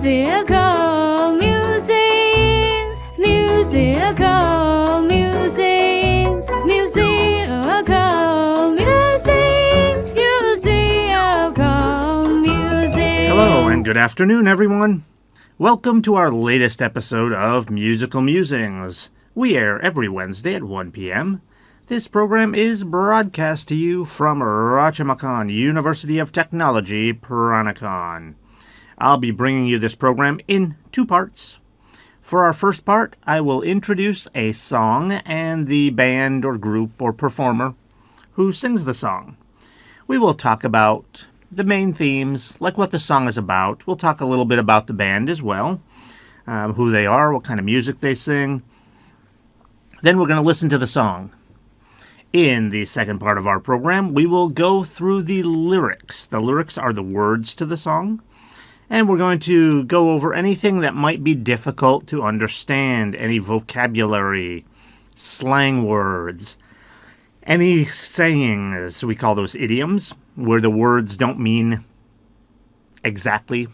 Musical musings, musical musings, musical musings, musical musings. Hello and good afternoon, everyone. Welcome to our latest episode of Musical Musings. We air every Wednesday at 1 p.m. This program is broadcast to you from Rajamakan University of Technology, Peranakan. I'll be bringing you this program in two parts. For our first part, I will introduce a song and the band or group or performer who sings the song. We will talk about the main themes, like what the song is about. We'll talk a little bit about the band as well, who they are, what kind of music they sing. Then we're going to listen to the song. In the second part of our program, we will go through the lyrics. The lyrics are the words to the song. And we're going to go over anything that might be difficult to understand, any vocabulary, slang words, any sayings, we call those idioms, where the words don't mean exactly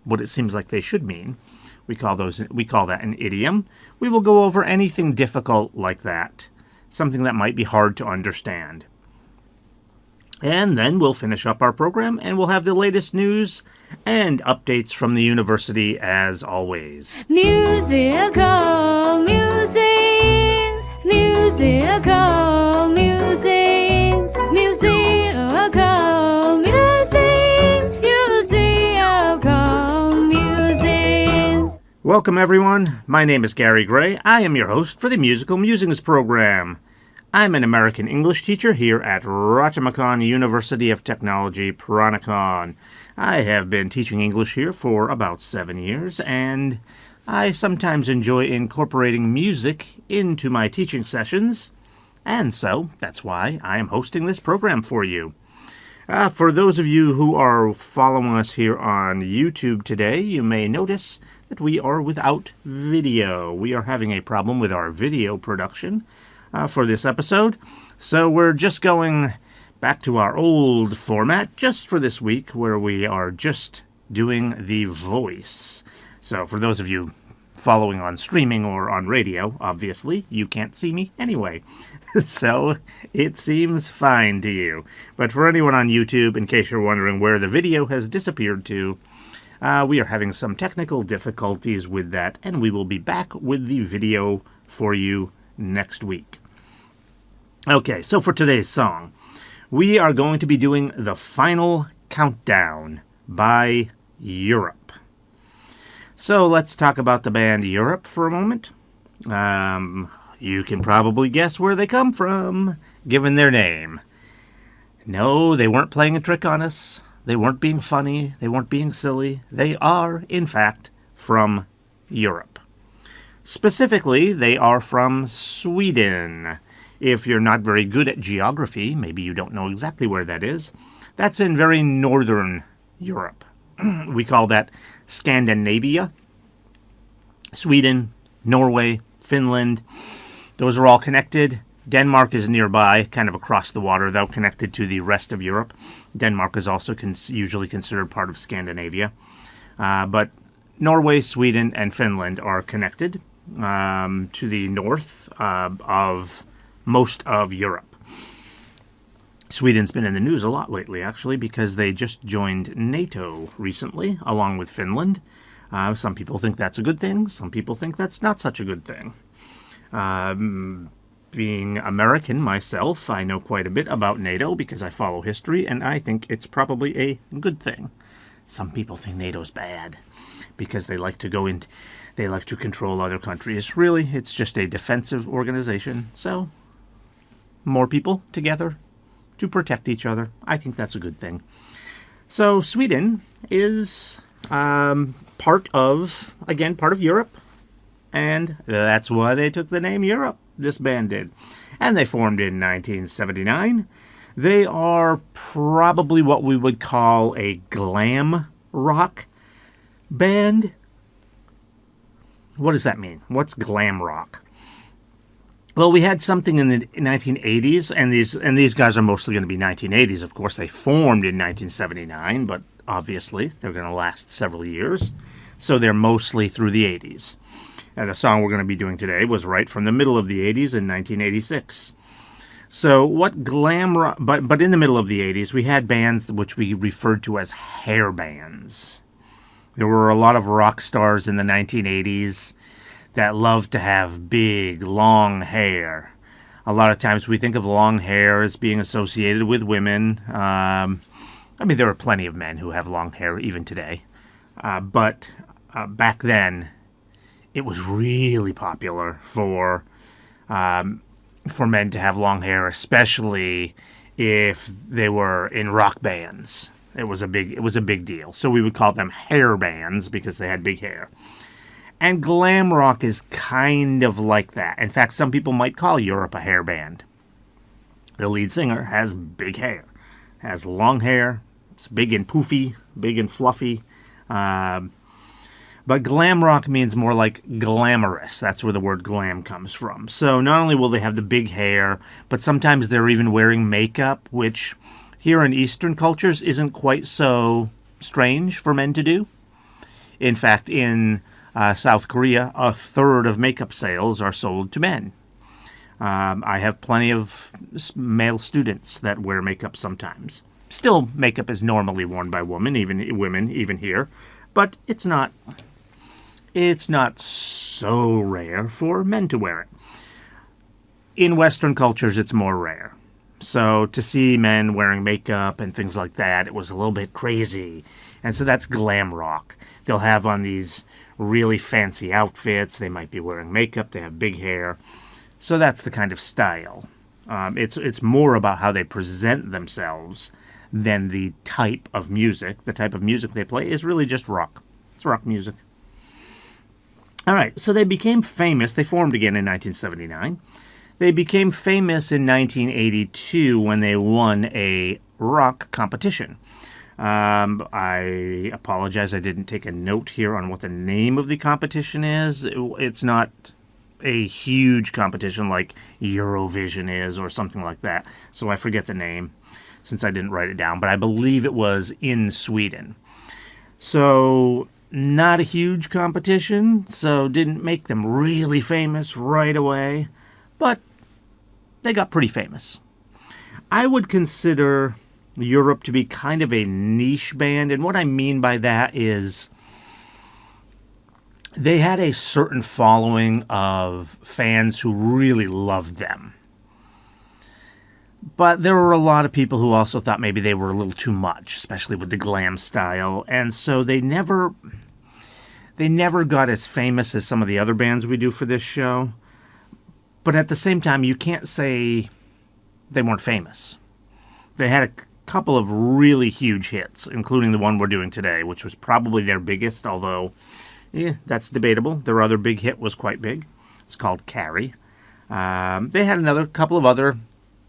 what it seems like they should mean. We call that an idiom. We will go over anything difficult like that, something that might be hard to understand. And then we'll finish up our program, and we'll have the latest news and updates from the university as always. Musical musings, musical musings, musical musings, musical musings. Welcome, everyone. My name is Gary Gray. I am your host for the Musical Musings program. I'm an American English teacher here at Rajamakan University of Technology, Peranakan. I have been teaching English here for about 7 years, and I sometimes enjoy incorporating music into my teaching sessions, and so that's why I am hosting this program for you. For those of you who are following us here on YouTube today, you may notice that we are without video. We are having a problem with our video production for this episode, so we're just going back to our old format just for this week, where we are just doing the voice. So for those of you following on streaming or on radio, obviously you can't see me anyway, so it seems fine to you. But for anyone on YouTube, in case you're wondering where the video has disappeared to, we are having some technical difficulties with that, and we will be back with the video for you next week. Okay, so for today's song, we are going to be doing The Final Countdown by Europe. So let's talk about the band Europe for a moment. You can probably guess where they come from, given their name. No, they weren't playing a trick on us. They weren't being funny. They weren't being silly. They are, in fact, from Europe. Specifically, they are from Sweden. If you're not very good at geography, maybe you don't know exactly where that is, that's in very northern Europe. We call that Scandinavia. Sweden, Norway, Finland, those are all connected. Denmark is nearby, kind of across the water, though connected to the rest of Europe. Denmark is also usually considered part of Scandinavia. But Norway, Sweden, and Finland are connected to the north of most of Europe. Sweden's been in the news a lot lately, actually, because they just joined NATO recently, along with Finland. Some people think that's a good thing. Some people think that's not such a good thing. Being American myself, I know quite a bit about NATO because I follow history, and I think it's probably a good thing. Some people think NATO's bad because they like to they like to control other countries. Really, it's just a defensive organization, so more people together to protect each other. I think that's a good thing. So Sweden is part of Europe, and that's why they took the name Europe, this band did. And they formed in 1979. They are probably what we would call a glam rock band. What does that mean? What's glam rock? Well, we had something in the 1980s, and these guys are mostly going to be 1980s. Of course, they formed in 1979, but obviously. They're going to last several years. So they're mostly through the 80s. And the song we're going to be doing today was right from the middle of the 80s in 1986. So what glam rock... But in the middle of the 80s, we had bands which we referred to as hair bands. There were a lot of rock stars in the 1980s that loved to have big, long hair. A lot of times we think of long hair as being associated with women. There are plenty of men who have long hair even today. But back then, it was really popular for men to have long hair, especially if they were in rock bands. It was a big deal. So we would call them hair bands because they had big hair. And glam rock is kind of like that. In fact, some people might call Europe a hair band. The lead singer has big hair, has long hair. It's big and poofy, big and fluffy. But glam rock means more like glamorous. That's where the word glam comes from. So not only will they have the big hair, but sometimes they're even wearing makeup, which here in Eastern cultures isn't quite so strange for men to do. In fact, in South Korea, a third of makeup sales are sold to men. I have plenty of male students that wear makeup sometimes. Still, makeup is normally worn by women even here, but it's not so rare for men to wear it. In Western cultures, it's more rare. So to see men wearing makeup and things like that, it was a little bit crazy. And so that's glam rock. They'll have on these really fancy outfits. They might be wearing makeup. They have big hair. So that's the kind of style. It's more about how they present themselves than the type of music. The type of music they play is really just rock. It's rock music. All right, so they became famous. They formed again in 1979. They became famous in 1982 when they won a rock competition. I apologize, I didn't take a note here on what the name of the competition is. It's not a huge competition like Eurovision is or something like that, so I forget the name since I didn't write it down, but I believe it was in Sweden. So not a huge competition, so didn't make them really famous right away, but they got pretty famous. I would consider Europe to be kind of a niche band, and what I mean by that is they had a certain following of fans who really loved them. But there were a lot of people who also thought maybe they were a little too much, especially with the glam style, and so they never got as famous as some of the other bands we do for this show. But at the same time, you can't say they weren't famous. They had a couple of really huge hits, including the one we're doing today, which was probably their biggest, although, that's debatable. Their other big hit was quite big. It's called Carrie. They had another couple of other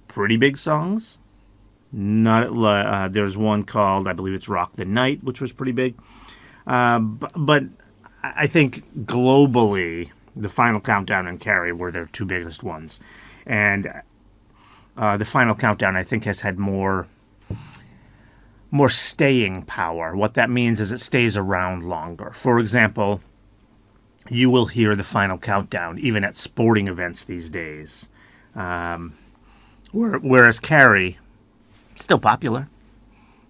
pretty big songs. There's one called, I believe it's Rock the Night, which was pretty big. But I think globally, The Final Countdown and Carrie were their two biggest ones. And The Final Countdown, I think, has had more staying power. What that means is it stays around longer. For example, you will hear The Final Countdown even at sporting events these days. Whereas Carrie, still popular,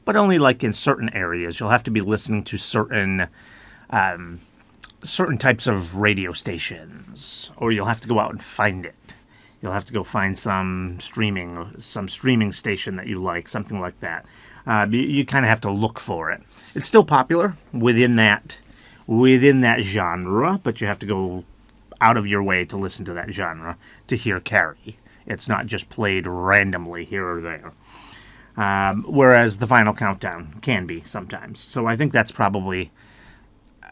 but only like in certain areas. You'll have to be listening to certain types of radio stations, or you'll have to go out and find it. You'll have to go find some streaming station that you like, something like that. You kind of have to look for it. It's still popular within that genre, but you have to go out of your way to listen to that genre to hear Carrie. It's not just played randomly here or there. Whereas The Final Countdown can be sometimes. So I think that's probably,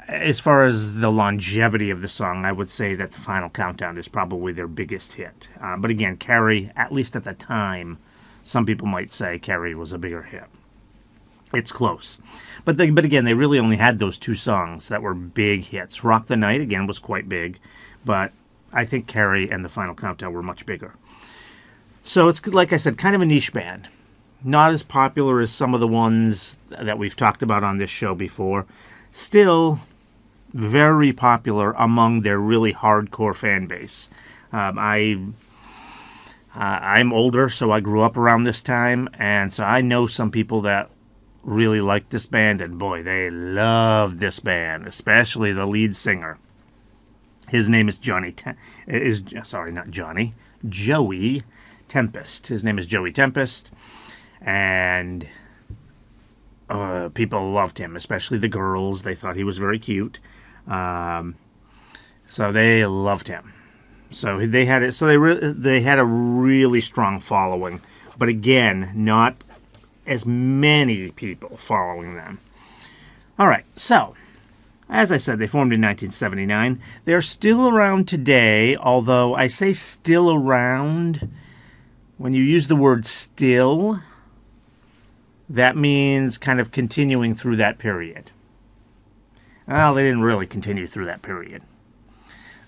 as far as the longevity of the song, I would say that The Final Countdown is probably their biggest hit. But again, Carrie, at least at the time, some people might say Carrie was a bigger hit. It's close. But again, they really only had those two songs that were big hits. Rock the Night, again, was quite big. But I think Carrie and The Final Countdown were much bigger. So it's, like I said, kind of a niche band. Not as popular as some of the ones that we've talked about on this show before. Still very popular among their really hardcore fan base. I'm older, so I grew up around this time, and so I know some people that really like this band, and boy, they love this band, especially the lead singer. His name is Joey Tempest. His name is Joey Tempest, and people loved him, especially the girls. They thought he was very cute, so they loved him. So they had it. So they had a really strong following, but again, not as many people following them. All right, so as I said, they formed in 1979. They're still around today, although I say still around. When you use the word still, that means kind of continuing through that period. Well, they didn't really continue through that period.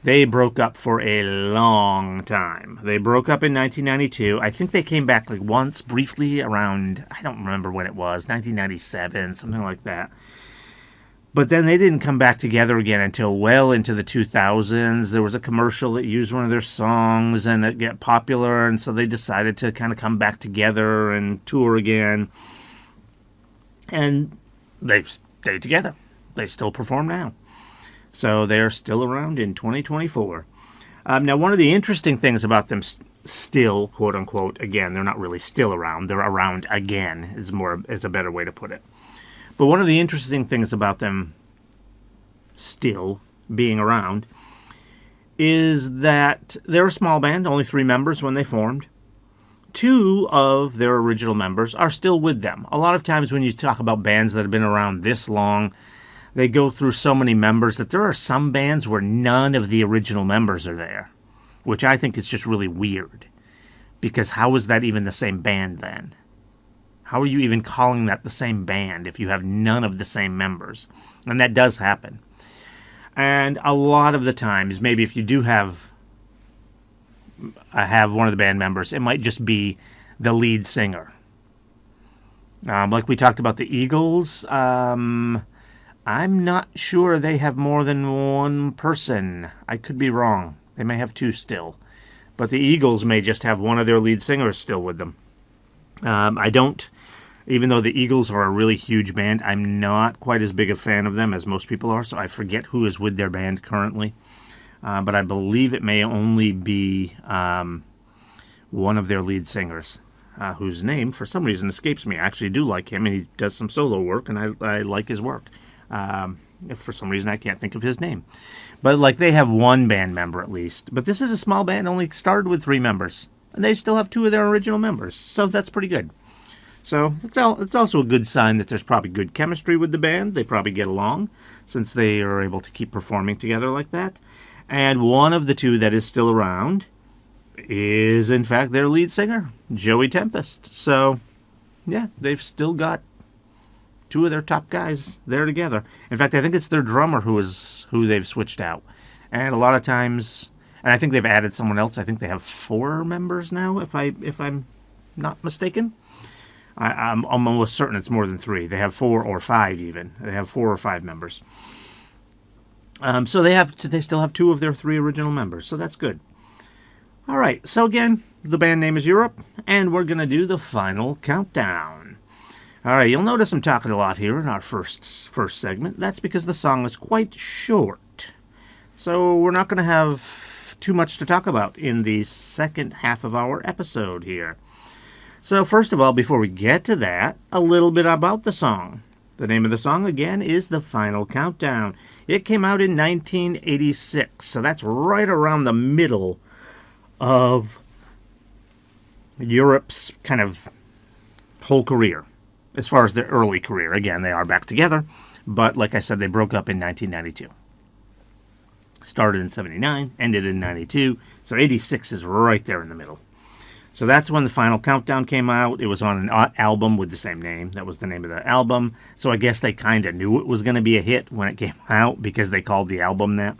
They broke up for a long time. They broke up in 1992. I think they came back like once, briefly, around, I don't remember when it was, 1997, something like that. But then they didn't come back together again until well into the 2000s. There was a commercial that used one of their songs, and it got popular, and so they decided to kind of come back together and tour again. And they've stayed together. They still perform now. So they're still around in 2024. Now, one of the interesting things about them still, quote unquote, again, they're not really still around. They're around again is a better way to put it. But one of the interesting things about them still being around is that they're a small band, only 3 members when they formed. 2 of their original members are still with them. A lot of times when you talk about bands that have been around this long, they go through so many members that there are some bands where none of the original members are there, which I think is just really weird. Because how is that even the same band then? How are you even calling that the same band if you have none of the same members? And that does happen. And a lot of the times, maybe if you do have one of the band members, it might just be the lead singer. Like we talked about the Eagles, I'm not sure they have more than one person. I could be wrong. They may have 2 still. But the Eagles may just have one of their lead singers still with them. Even though the Eagles are a really huge band, I'm not quite as big a fan of them as most people are, so I forget who is with their band currently. But I believe it may only be one of their lead singers, whose name, for some reason, escapes me. I actually do like him, and he does some solo work, and I like his work. If for some reason I can't think of his name. But like they have 1 band member at least. But this is a small band, only started with 3 members. And they still have 2 of their original members. So that's pretty good. So it's also a good sign that there's probably good chemistry with the band. They probably get along since they are able to keep performing together like that. And one of the 2 that is still around is, in fact, their lead singer, Joey Tempest. So, yeah, they've still got 2 of their top guys there together. In fact, I think it's their drummer who they've switched out. And a lot of times, and I think they've added someone else. I think they have 4 members now, if I'm not mistaken. I'm almost certain it's more than 3. They have 4 or 5 even. They have 4 or 5 members. So they still have 2 of their 3 original members. So that's good. All right. So again, the band name is Europe, and we're gonna do the final countdown. All right. You'll notice I'm talking a lot here in our first segment. That's because the song is quite short. So we're not gonna have too much to talk about in the second half of our episode here. So first of all, before we get to that, a little bit about the song. The name of the song, again, is The Final Countdown. It came out in 1986, so that's right around the middle of Europe's kind of whole career, as far as their early career. Again, they are back together, but like I said, they broke up in 1992. Started in 79, ended in 92, so 86 is right there in the middle. So that's when The Final Countdown came out. It was on an album with the same name. That was the name of the album. So I guess they kind of knew it was going to be a hit when it came out because they called the album that.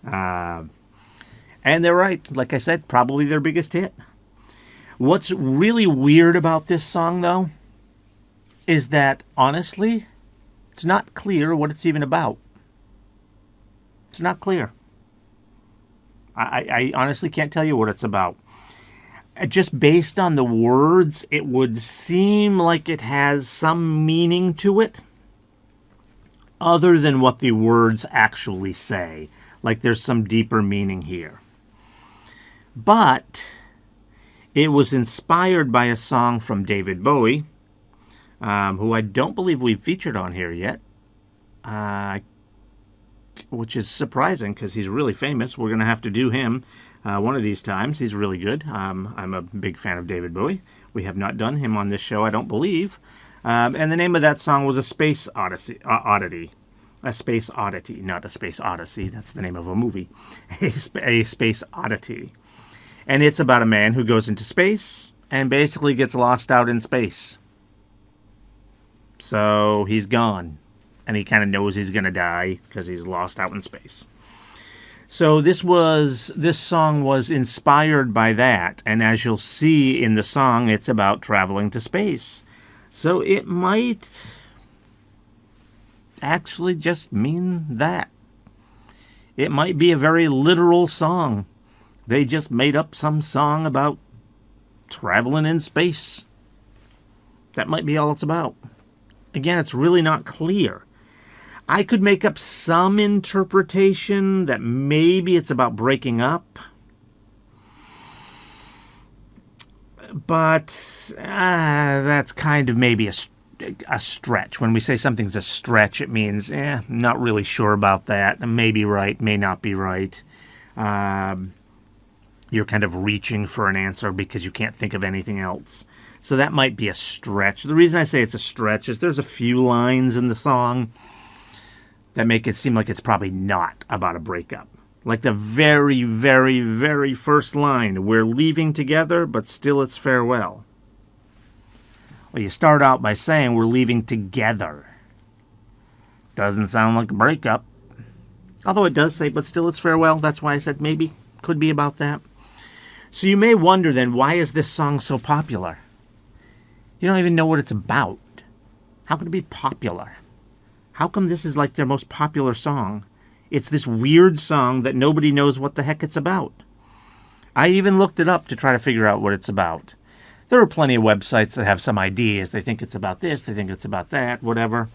And they're right. Like I said, probably their biggest hit. What's really weird about this song, though, is that, honestly, it's not clear what it's even about. It's not clear. I honestly can't tell you what it's about. Just based on the words, it would seem like it has some meaning to it, other than what the words actually say. Like there's some deeper meaning here. But it was inspired by a song from David Bowie, who I don't believe we've featured on here yet, which is surprising because he's really famous. We're going to have to do him one of these times. He's really good. I'm a big fan of David Bowie. We have not done him on this show, I don't believe. And the name of that song was A Space Oddity. A Space Oddity, not A Space Odyssey. That's the name of a movie. A Space Oddity. And it's about a man who goes into space and basically gets lost out in space. So he's gone. And he kind of knows he's going to die because he's lost out in space. So this song was inspired by that. And as you'll see in the song, it's about traveling to space. So it might actually just mean that. It might be a very literal song. They just made up some song about traveling in space. That might be all it's about. Again, it's really not clear. I could make up some interpretation that maybe it's about breaking up. But that's kind of maybe a stretch. When we say something's a stretch, it means, not really sure about that. May be right, may not be right. You're kind of reaching for an answer because you can't think of anything else. So that might be a stretch. The reason I say it's a stretch is there's a few lines in the song that make it seem like it's probably not about a breakup. Like the very, very, very first line, we're leaving together, but still it's farewell. Well, you start out by saying we're leaving together. Doesn't sound like a breakup. Although it does say, but still it's farewell. That's why I said maybe, could be about that. So you may wonder then, why is this song so popular? You don't even know what it's about. How can it be popular? How come this is like their most popular song? It's this weird song that nobody knows what the heck it's about. I even looked it up to try to figure out what it's about. There are plenty of websites that have some ideas. They think it's about this, they think it's about that, whatever.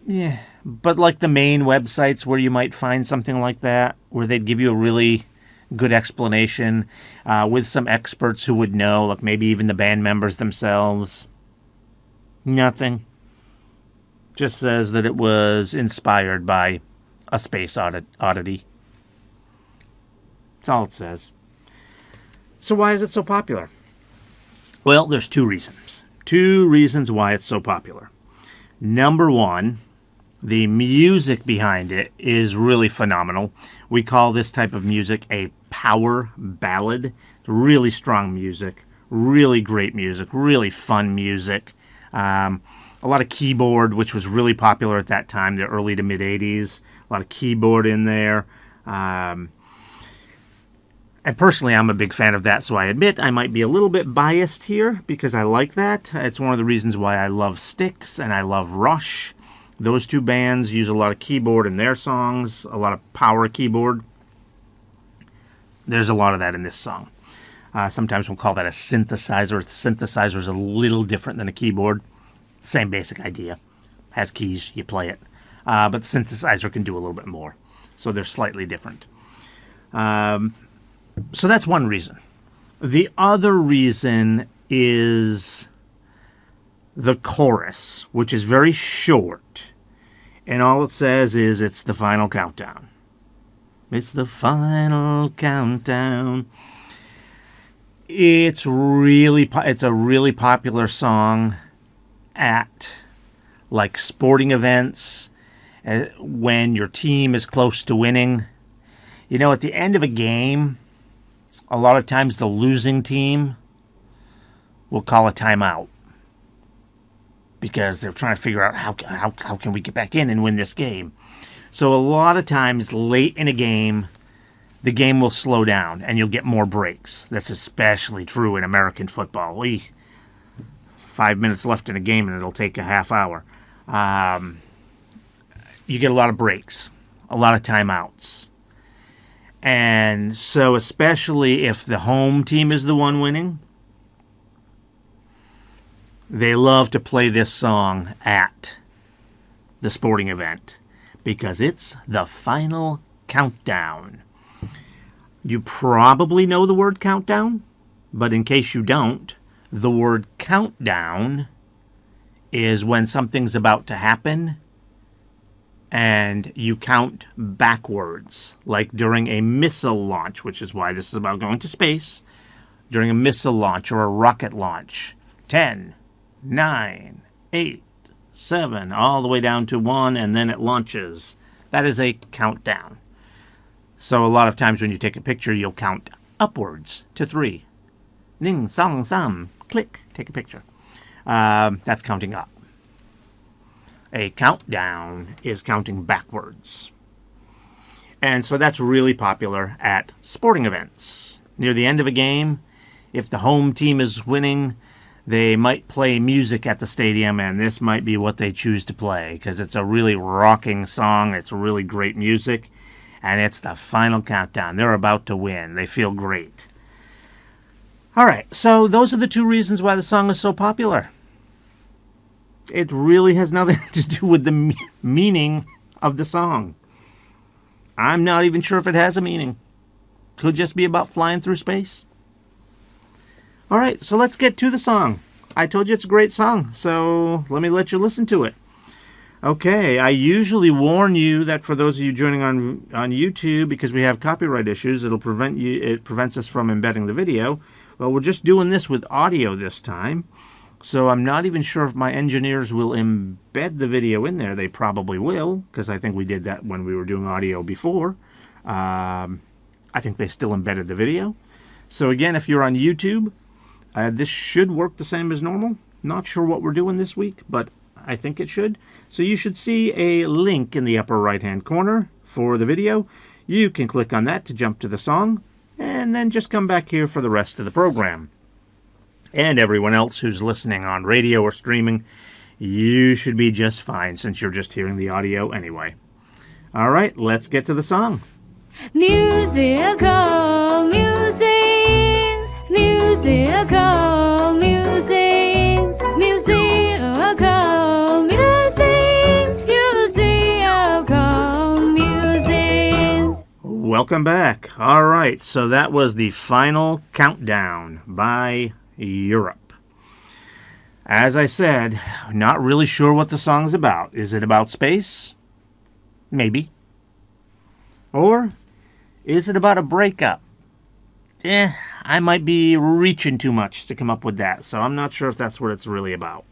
Yeah, but like the main websites where you might find something like that, where they'd give you a really good explanation with some experts who would know, like maybe even the band members themselves. Nothing. Just says that it was inspired by A Space Oddity. That's all it says. So why is it so popular? Well, there's two reasons. Two reasons why it's so popular. Number one, the music behind it is really phenomenal. We call this type of music a power ballad. Really strong music, really great music, really fun music. A lot of keyboard, which was really popular at that time, the early to mid 80s. A lot of keyboard in there. And personally, I'm a big fan of that, so I admit I might be a little bit biased here because I like that. It's one of the reasons why I love Styx and I love Rush. Those two bands use a lot of keyboard in their songs, a lot of power keyboard. There's a lot of that in this song. Sometimes we'll call that a synthesizer. The synthesizer is a little different than a keyboard. Same basic idea. Has keys, you play it. But the synthesizer can do a little bit more. So they're slightly different. So that's one reason. The other reason is the chorus, which is very short. And all it says is it's the final countdown. It's the final countdown. It's a really popular song at like sporting events when your team is close to winning. You know, at the end of a game, a lot of times the losing team will call a timeout because they're trying to figure out how can we get back in and win this game. So a lot of times late in a game, the game will slow down and you'll get more breaks. That's especially true in American football. 5 minutes left in a game and it'll take a half hour. You get a lot of breaks, a lot of timeouts. And so especially if the home team is the one winning, they love to play this song at the sporting event because it's the final countdown. You probably know the word countdown, but in case you don't, the word countdown is when something's about to happen and you count backwards, like during a missile launch, which is why this is about going to space. During a missile launch or a rocket launch, 10, 9, 8, 7, all the way down to 1, and then it launches. That is a countdown. So a lot of times when you take a picture, you'll count upwards to 3. Ning, song, sam, click, take a picture. That's counting up. A countdown is counting backwards. And so that's really popular at sporting events. Near the end of a game, if the home team is winning, they might play music at the stadium, and this might be what they choose to play because it's a really rocking song. It's really great music, and it's the final countdown. They're about to win. They feel great. All right, so those are the 2 reasons why the song is so popular. It really has nothing to do with the meaning of the song. I'm not even sure if it has a meaning. Could just be about flying through space. All right, so let's get to the song. I told you it's a great song, so let me let you listen to it. Okay, I usually warn you that for those of you joining on YouTube, because we have copyright issues, it prevents us from embedding the video. Well, we're just doing this with audio this time. So I'm not even sure if my engineers will embed the video in there. They probably will, because I think we did that when we were doing audio before. I think they still embedded the video. So again, if you're on YouTube, this should work the same as normal. Not sure what we're doing this week, but I think it should. So you should see a link in the upper right-hand corner for the video. You can click on that to jump to the song, and then just come back here for the rest of the program. And everyone else who's listening on radio or streaming, you should be just fine since you're just hearing the audio anyway. All right, let's get to the song. Musical musings, musical musings, musical musings, musical musings. Welcome back. All right, so that was the final countdown by Europe. As I said, not really sure what the song's about. Is it about space? Maybe. Or is it about a breakup? I might be reaching too much to come up with that, so I'm not sure if that's what it's really about.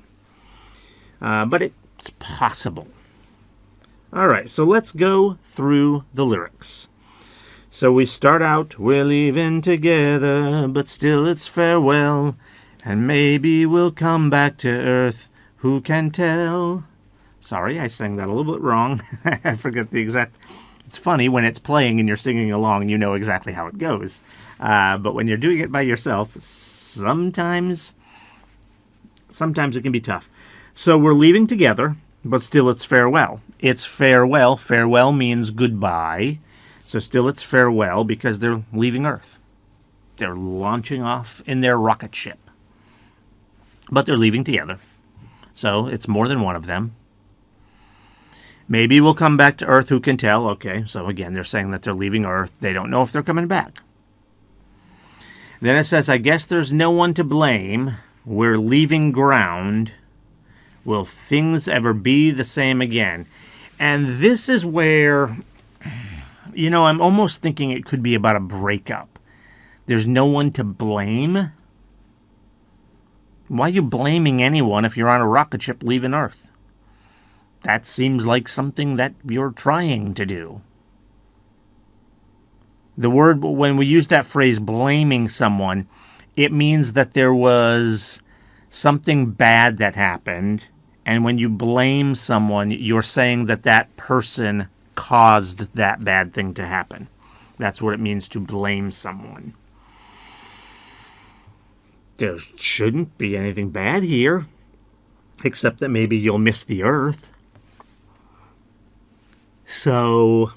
But it's possible. All right, so let's go through the lyrics. So we start out, we're leaving together, but still it's farewell, and maybe we'll come back to Earth, who can tell? Sorry, I sang that a little bit wrong. I forget the exact... It's funny when it's playing and you're singing along, you know exactly how it goes. But when you're doing it by yourself, sometimes it can be tough. So we're leaving together, but still it's farewell. It's farewell. Farewell means goodbye. So still it's farewell because they're leaving Earth. They're launching off in their rocket ship. But they're leaving together. So it's more than one of them. Maybe we'll come back to Earth, who can tell? Okay, so again, they're saying that they're leaving Earth. They don't know if they're coming back. Then it says, I guess there's no one to blame. We're leaving ground. Will things ever be the same again? And this is where... I'm almost thinking it could be about a breakup. There's no one to blame. Why are you blaming anyone if you're on a rocket ship leaving Earth? That seems like something that you're trying to do. The word, when we use that phrase, blaming someone, it means that there was something bad that happened. And when you blame someone, you're saying that that person caused that bad thing to happen. That's what it means to blame someone. There shouldn't be anything bad here, except that maybe you'll miss the earth. So,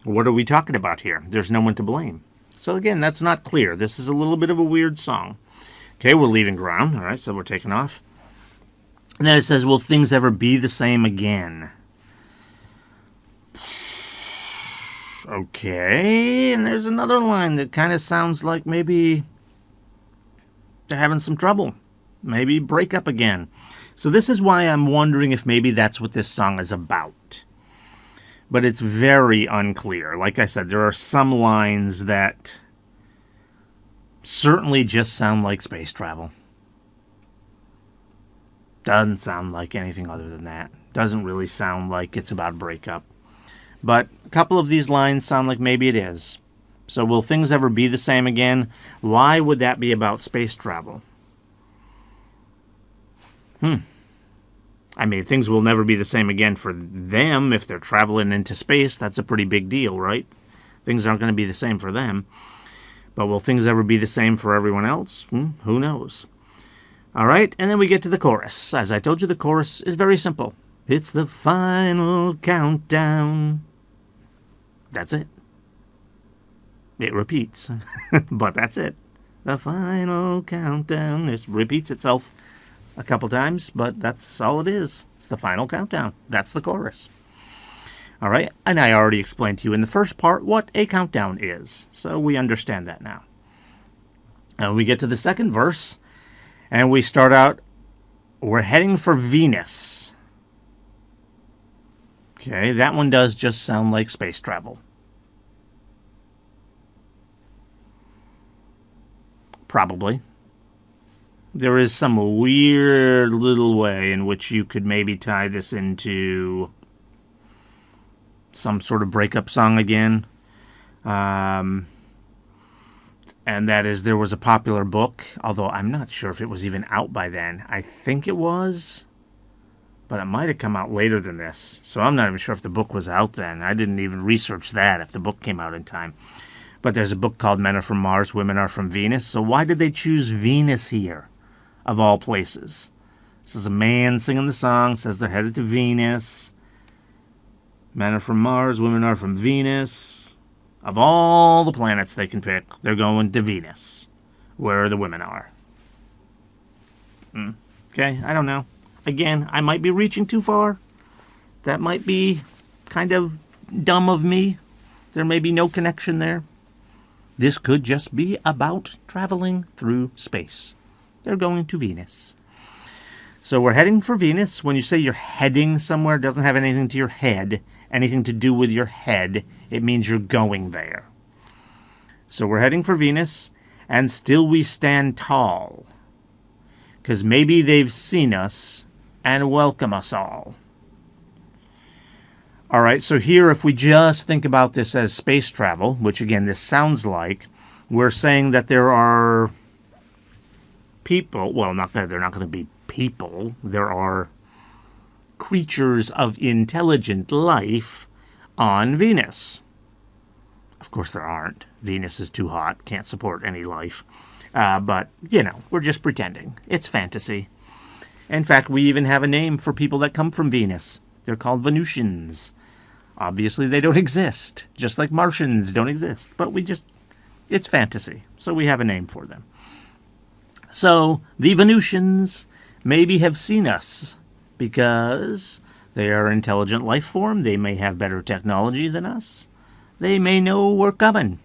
what are we talking about here? There's no one to blame. So again, that's not clear. This is a little bit of a weird song. Okay, we're leaving ground. All right, so we're taking off. And then it says, will things ever be the same again? Okay, and there's another line that kind of sounds like maybe they're having some trouble. Maybe break up again. So this is why I'm wondering if maybe that's what this song is about. But it's very unclear. Like I said, there are some lines that certainly just sound like space travel. Doesn't sound like anything other than that. Doesn't really sound like it's about breakup. But a couple of these lines sound like maybe it is. So will things ever be the same again? Why would that be about space travel? I mean, things will never be the same again for them if they're traveling into space. That's a pretty big deal, right? Things aren't going to be the same for them. But will things ever be the same for everyone else? Who knows? All right, and then we get to the chorus. As I told you, the chorus is very simple. It's the final countdown. That's it. It repeats, but that's it. The final countdown. It repeats itself a couple times, but that's all it is. It's the final countdown. That's the chorus. All right, and I already explained to you in the first part what a countdown is, so we understand that now. And we get to the second verse, and we start out, we're heading for Venus. Okay, that one does just sound like space travel. Probably. There is some weird little way in which you could maybe tie this into some sort of breakup song again. And that is, there was a popular book, although I'm not sure if it was even out by then. I think it was, but it might have come out later than this. So I'm not even sure if the book was out then. I didn't even research that, if the book came out in time. But there's a book called Men Are From Mars, Women Are From Venus. So why did they choose Venus here, of all places? This is a man singing the song, says they're headed to Venus. Men are from Mars, women are from Venus. Of all the planets they can pick, they're going to Venus, where the women are. Okay, I don't know. Again, I might be reaching too far. That might be kind of dumb of me. There may be no connection there. This could just be about traveling through space. They're going to Venus. So we're heading for Venus. When you say you're heading somewhere, it doesn't have anything to your head, anything to do with your head. It means you're going there. So we're heading for Venus, and still we stand tall. Because maybe they've seen us and welcome us all. All right, so here, if we just think about this as space travel, which again, this sounds like, we're saying that there are people, well, not that they're not going to be people, there are creatures of intelligent life on Venus. Of course there aren't. Venus is too hot, can't support any life. But, you know, we're just pretending. It's fantasy. In fact, we even have a name for people that come from Venus. They're called Venusians. Obviously, they don't exist, just like Martians don't exist. But it's fantasy, so we have a name for them. So, the Venusians maybe have seen us because they are an intelligent life form. They may have better technology than us. They may know we're coming.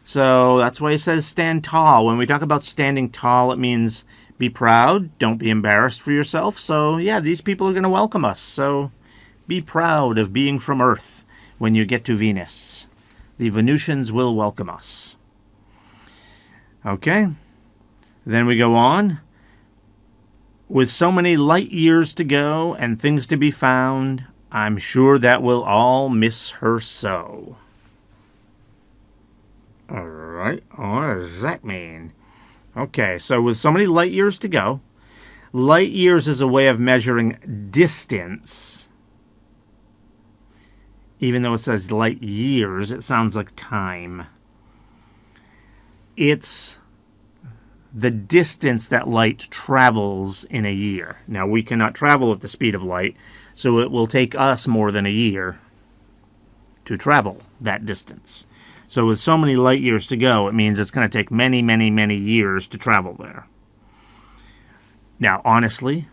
So, that's why it says stand tall. When we talk about standing tall, it means be proud, don't be embarrassed for yourself. So, yeah, these people are going to welcome us. So, be proud of being from Earth when you get to Venus. The Venusians will welcome us. Okay. Then we go on. With so many light years to go and things to be found, I'm sure that we'll all miss her so. All right. What does that mean? Okay, so with so many light years to go, light years is a way of measuring distance Even though it says light years, it sounds like time. It's the distance that light travels in a year. Now, we cannot travel at the speed of light, so it will take us more than a year to travel that distance. So with so many light years to go, it means it's going to take many, many, many years to travel there. Now, honestly,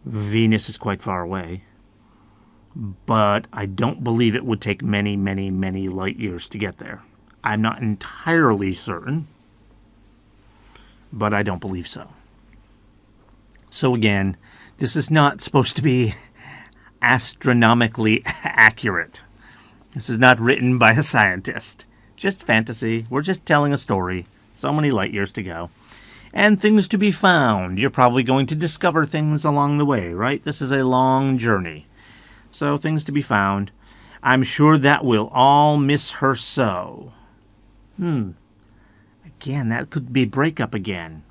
Venus is quite far away, but I don't believe it would take many, many, many light years to get there. I'm not entirely certain, but I don't believe so. So again, this is not supposed to be astronomically accurate. This is not written by a scientist. Just fantasy. We're just telling a story. So many light years to go. And things to be found. You're probably going to discover things along the way, right? This is a long journey. So things to be found. I'm sure that we'll all miss her so. Again, that could be breakup again.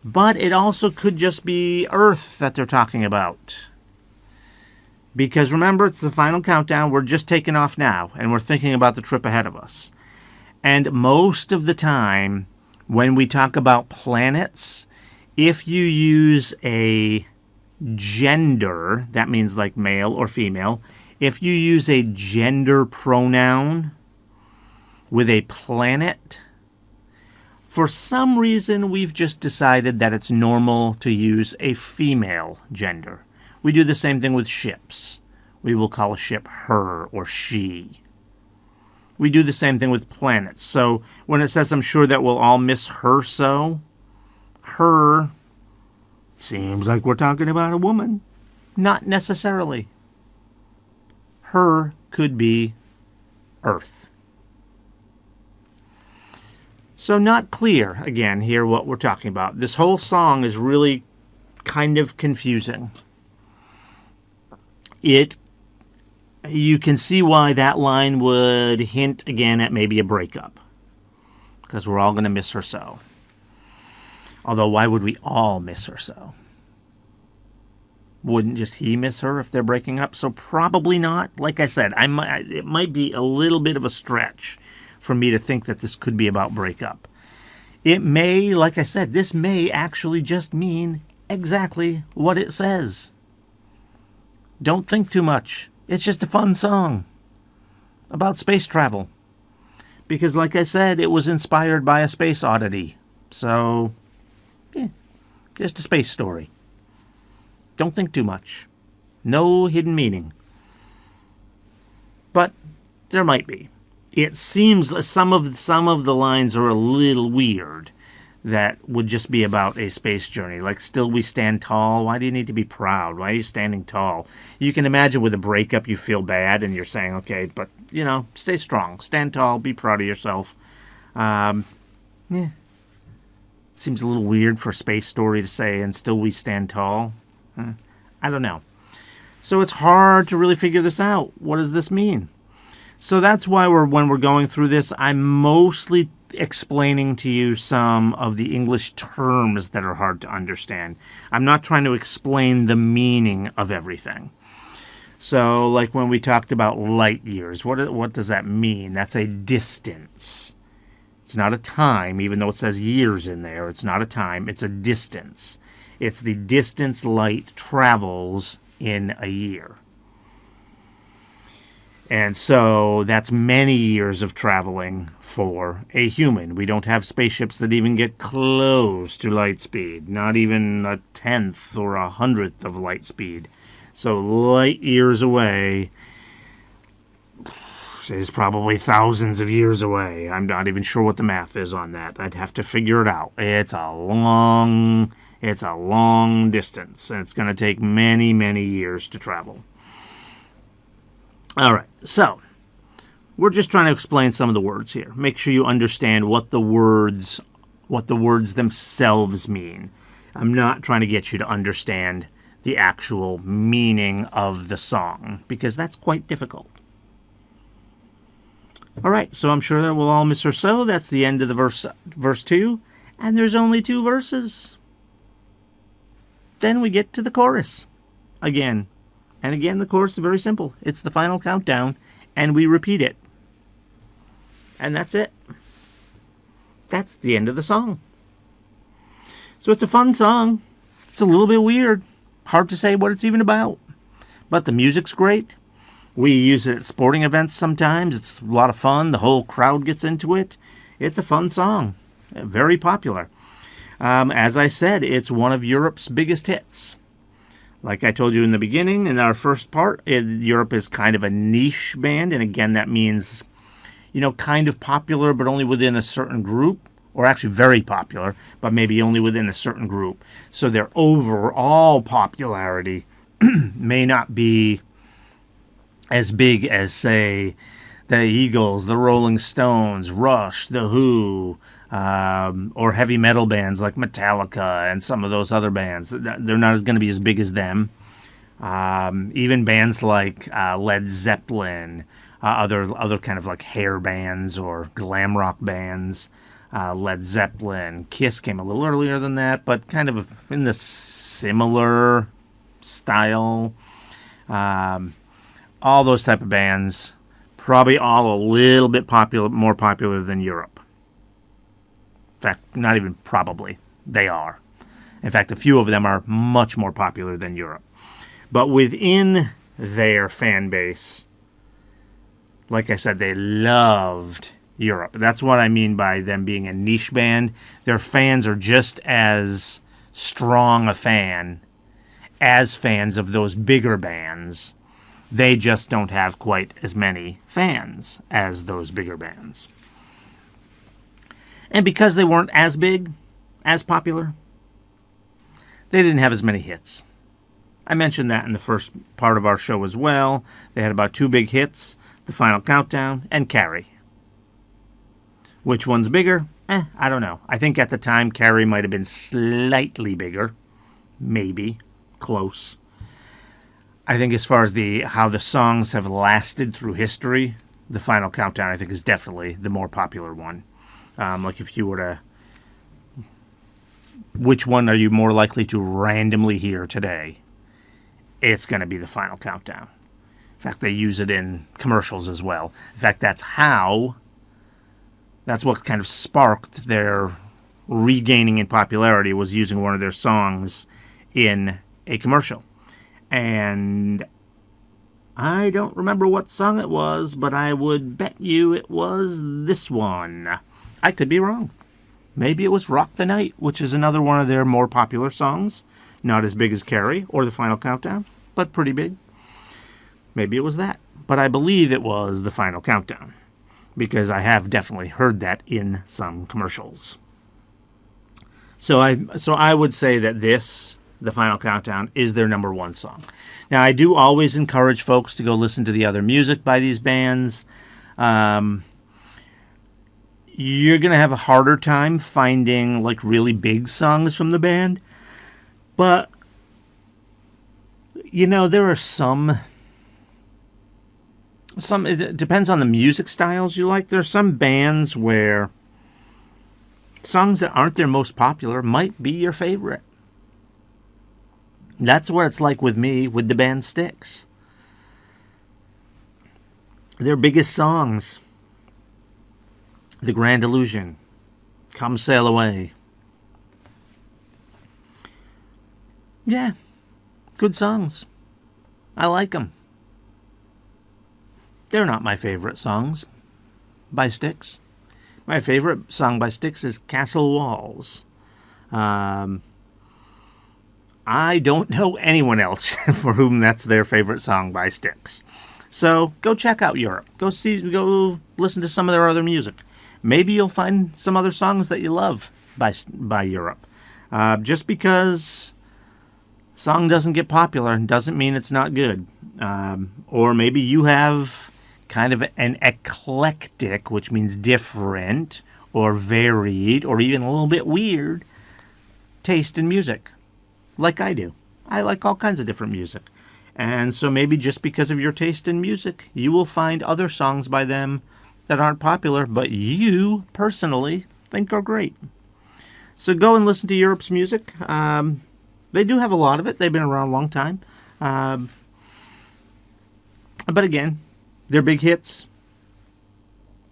But it also could just be Earth that they're talking about. Because remember, it's the final countdown. We're just taking off now, and we're thinking about the trip ahead of us. And most of the time, when we talk about planets, if you use a gender, that means like male or female, if you use a gender pronoun with a planet, for some reason we've just decided that it's normal to use a female gender. We do the same thing with ships. We will call a ship her or she. We do the same thing with planets. So when it says, I'm sure that we'll all miss her so, her seems like we're talking about a woman. Not necessarily. Her could be Earth. So not clear, again, here what we're talking about. This whole song is really kind of confusing. You can see why that line would hint again at maybe a breakup. Because we're all going to miss her so. Although, why would we all miss her so? Wouldn't just he miss her if they're breaking up? So probably not. Like I said, it might be a little bit of a stretch for me to think that this could be about breakup. It may, like I said, this may actually just mean exactly what it says. Don't think too much. It's just a fun song about space travel. Because like I said, it was inspired by a space oddity. So, yeah, just a space story. Don't think too much. No hidden meaning. But there might be. It seems some of the lines are a little weird. That would just be about a space journey. Like, still we stand tall. Why do you need to be proud? Why are you standing tall? You can imagine with a breakup you feel bad and you're saying, okay, but, stay strong. Stand tall. Be proud of yourself. Yeah. Seems a little weird for a space story to say, and still we stand tall. I don't know. So it's hard to really figure this out. What does this mean? So that's why when we're going through this, I'm mostly explaining to you some of the English terms that are hard to understand. I'm not trying to explain the meaning of everything. So, like when we talked about light years, what does that mean? That's a distance. It's not a time, even though it says years in there. It's not a time, it's a distance. It's the distance light travels in a year. And so that's many years of traveling for a human. We don't have spaceships that even get close to light speed, not even 1/10 or 100th of light speed. So light years away is probably thousands of years away. I'm not even sure what the math is on that. I'd have to figure it out. It's a long distance, and it's going to take many, many years to travel. All right, so we're just trying to explain some of the words here. Make sure you understand what the words themselves mean. I'm not trying to get you to understand the actual meaning of the song, because that's quite difficult. All right, so I'm sure that we'll all miss her so. That's the end of the verse 2, and there's only 2 verses. Then we get to the chorus again. And again, the chorus is very simple. It's the final countdown, and we repeat it. And that's it. That's the end of the song. So it's a fun song. It's a little bit weird. Hard to say what it's even about. But the music's great. We use it at sporting events sometimes. It's a lot of fun. The whole crowd gets into it. It's a fun song. Very popular. As I said, it's one of Europe's biggest hits. Like I told you in the beginning, in our first part, Europe is kind of a niche band. And again, that means, kind of popular, but only within a certain group. Or actually very popular, but maybe only within a certain group. So their overall popularity may not be as big as, say, the Eagles, the Rolling Stones, Rush, The Who, or heavy metal bands like Metallica and some of those other bands. They're not going to be as big as them. Even bands like Led Zeppelin, other kind of like hair bands or glam rock bands. Led Zeppelin, Kiss came a little earlier than that, but kind of in the similar style. All those type of bands, probably all a little bit more popular than Europe. In fact, not even probably. They are. In fact, a few of them are much more popular than Europe. But within their fan base, like I said, they loved Europe. That's what I mean by them being a niche band. Their fans are just as strong a fan as fans of those bigger bands. They just don't have quite as many fans as those bigger bands. And because they weren't as big, as popular, they didn't have as many hits. I mentioned that in the first part of our show as well. They had about 2 big hits, The Final Countdown and Carrie. Which one's bigger? I don't know. I think at the time Carrie might have been slightly bigger. Maybe. Close. I think as far as how the songs have lasted through history, The Final Countdown I think is definitely the more popular one. Like if you were to... Which one are you more likely to randomly hear today? It's going to be The Final Countdown. In fact, they use it in commercials as well. In fact, that's what kind of sparked their regaining in popularity, was using one of their songs in a commercial. And I don't remember what song it was, but I would bet you it was this one. I could be wrong. Maybe it was Rock the Night, which is another one of their more popular songs. Not as big as Carrie or The Final Countdown, but pretty big. Maybe it was that. But I believe it was The Final Countdown, because I have definitely heard that in some commercials. So I would say that The Final Countdown, is their number 1 song. Now, I do always encourage folks to go listen to the other music by these bands. You're going to have a harder time finding like really big songs from the band. But, there are some... It depends on the music styles you like. There are some bands where songs that aren't their most popular might be your favorite. That's where it's like with me with the band Styx. Their biggest songs: The Grand Illusion, Come Sail Away. Yeah, good songs. I like them. They're not my favorite songs by Styx. My favorite song by Styx is Castle Walls. I don't know anyone else for whom that's their favorite song by Styx. So go check out Europe. Go listen to some of their other music. Maybe you'll find some other songs that you love by Europe. Just because a song doesn't get popular doesn't mean it's not good. Or maybe you have kind of an eclectic, which means different or varied or even a little bit weird taste in music, like I do. I like all kinds of different music. And so maybe just because of your taste in music, you will find other songs by them that aren't popular, but you personally think are great. So go and listen to Europe's music. They do have a lot of it. They've been around a long time. But again, their big hits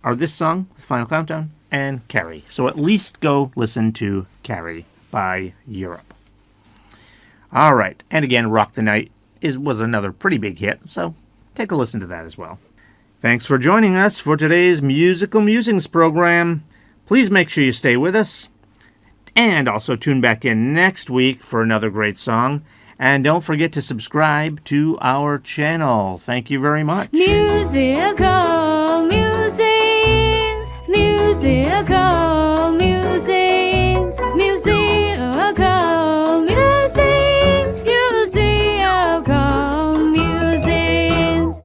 are this song, Final Countdown, and Carrie. So at least go listen to Carrie by Europe. All right, and again, Rock the Night was another pretty big hit, so take a listen to that as well. Thanks for joining us for today's Musical Musings program. Please make sure you stay with us, and also tune back in next week for another great song. And don't forget to subscribe to our channel. Thank you very much. Musical musings, musical musings, musings.